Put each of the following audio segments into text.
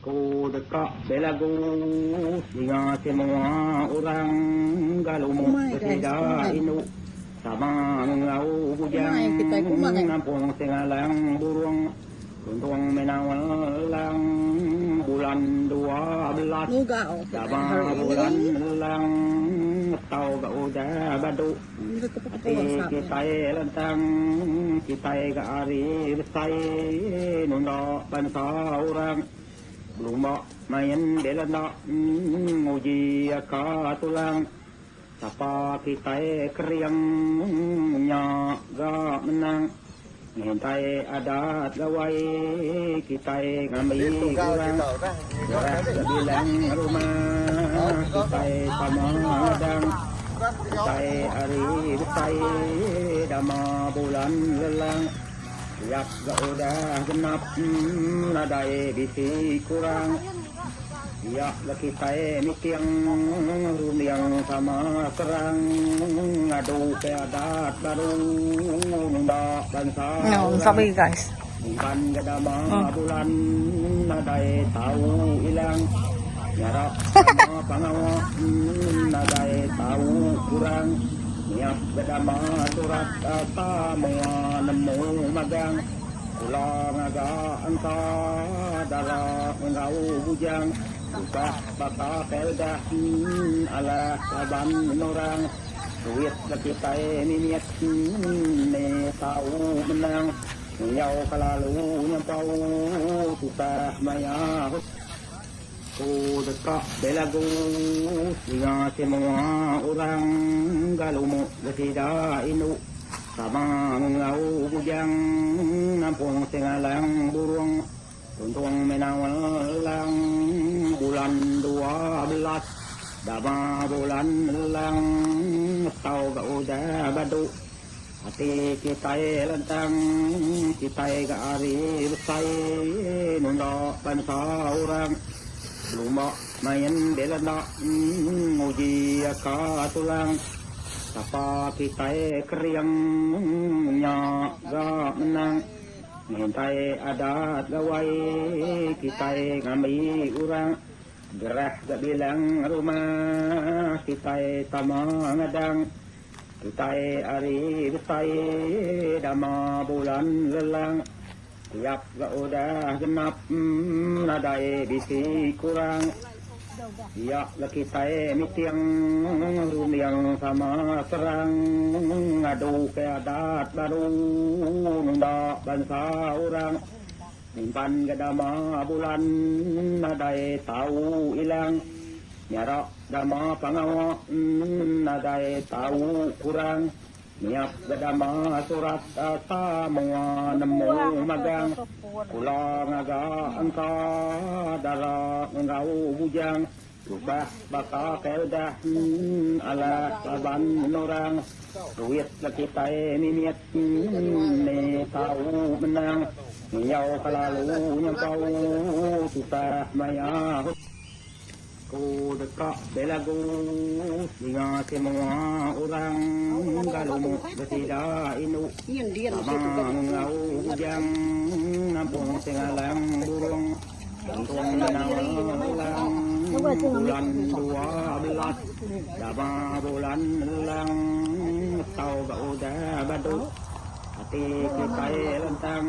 Ku dekat belagu dengan semua orang galumuk bersida induk sama ngau bujang nampung sengalang burung tuntung menawalang bulan 12 sama bulan lang tau ga udah badu kita lentang kita ga ari besai nunda bangsa orang belum main belanda nguji ka tulang siapa kita keriangnya ga menang ngentai adat gawai kita ngambil kurang gerak bilang rumah kita pamadang kita hari besai dama bulan lelang yak ga udah genap nadai bisi kurang ya laki saya mikiang rumiang sama kerang ngadu ke adat baru nunda bangsa sorry guys bukan gadama bulan nadai tahu hilang nyarap sama pangawa nadai tahu kurang niat gadama surat apa menemu magang pulang agak angka darah engkau bujang buka baka peldah ala laban orang duit lagi saya niat ne tahu menang nyau kalalu nyampau susah maya ku dekat belagu dengan semua orang galumuk bersida induk sama ngau bujang nampung sengalang burung tuntung menawalang bulan 12 dama bulan lang tau ga udah badu hati kita lentang kita ga ari besai nunda bangsa orang belum main belanda nguji ka tulang siapa kita keriangnya ga menang ngentai adat gawai kita ngambil orang gerah gak bilang rumah kita sama ngadang kita hari besai dama bulan lelang tiap gak udah genap nadai bisi kurang ya laki saya mikiang rumiang sama serang ngadu ke adat baru nunda bangsa orang nimpan gadama bulan nadai tahu hilang nyarak dama pangawa nadai tahu kurang niat gadama surat ata menemu magang pulang agak angka darah engkau bujang lupa baka peldah ala laban orang duit lagi saya niat ne tahu menang nyau kalalu nyampau susah maya ku dekat belagu dengan semua orang galumuk bersida induk sama ngau bujang nampung sengalang burung tuntung menawalang bulan 12 dama bulan lang tau ga udah badu hati kita lentang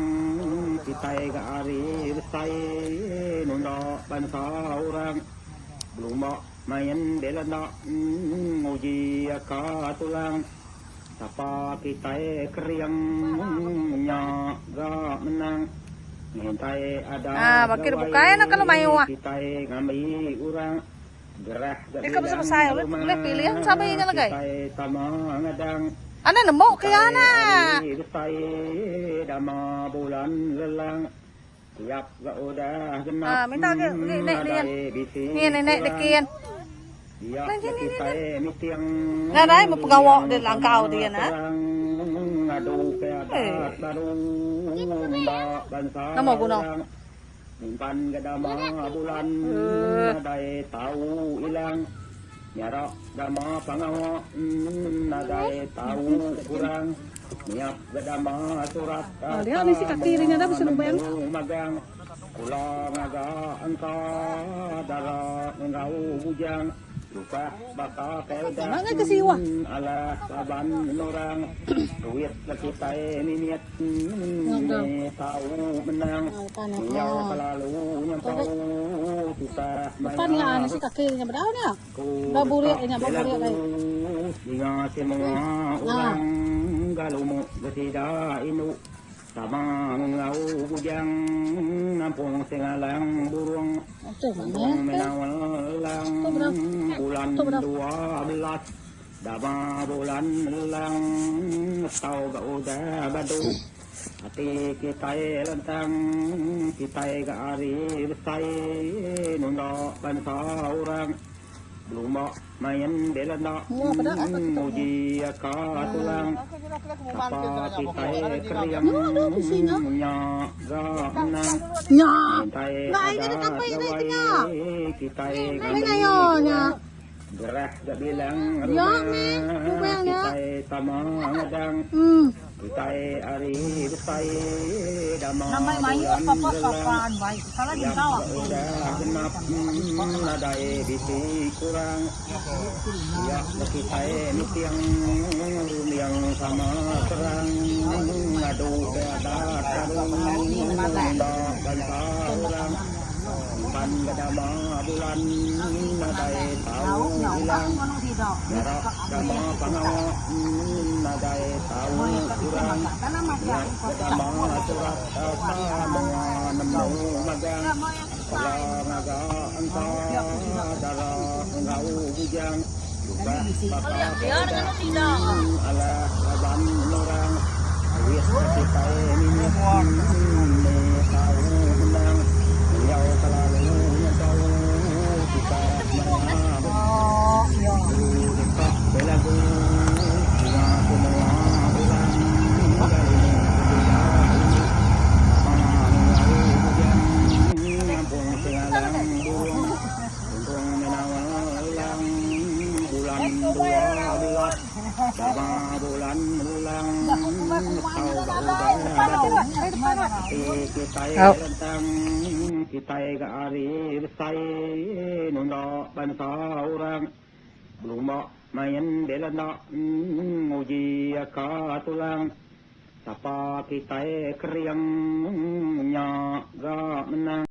kita ga ari besai nunda bangsa orang belum main belanda nguji ka tulang siapa kita keriangnya ga menang ngentai ada bakir bukain kalau mayu kita ngambil orang gerah gak kamu sama saya boleh pilih yang sama ini lagi sama ngadang ana nemu kaya na dama bulan lelang tiap gak udah genap minta ke nenek dekian nah đấy một pegawai dari langkau dia na nama guna nimpan gadama bulan nadai tahu hilang nyarak dama pangawa nadai tahu kurang niat gadama surat dia misi kak kirinya dah bisa numbayang magang pulang agak engkau darah engkau bujang lupa bakal kedah ala saban orang duit lagi tay minit tahu menang nyaw selalu nyampau kita Depan ni lah nasi kaki yang berdaun ya. Baburik ini baburik lagi. Ingat semua orang galumu bertidak inu sama ngau bujang nampung sengalang burung menawalang bulan 12 dama bulan lang tau ga udah badu hati kita lentang kita ga ari besai nuno bangsa orang belum main belanda muji akatulang apa kita keriang nya ga menang Nya. Ngai ini sampai ini nya. Kita nya. Gerah gak bilang kita tamadang. Kita ari besai damai. Namai mayu apa sopan baik. Salah di kau. Genap nadai bisi kurang. Ya kita mitiang yang sama terang. Adu ada tarung bangsa orang. Ban dama bulan nadai tahu hilang. Merah dama pangau nadai tahu kurang. Dama surat sama nemu magang. Kalau naga engkau darah engkau bujang. Lupa bakal ala saban orang. Wis kita ini tahu menang. Yang selalu tahu kita menang. Dekat belagu dengan semua orang. Nampung sengalang burung untung menawalang bulan 12 sama bulan lang tahu kita tentang kita ga ari besai nuno bangsa orang belum main belanda muji akatulang sapa kita keriang nya ga menang.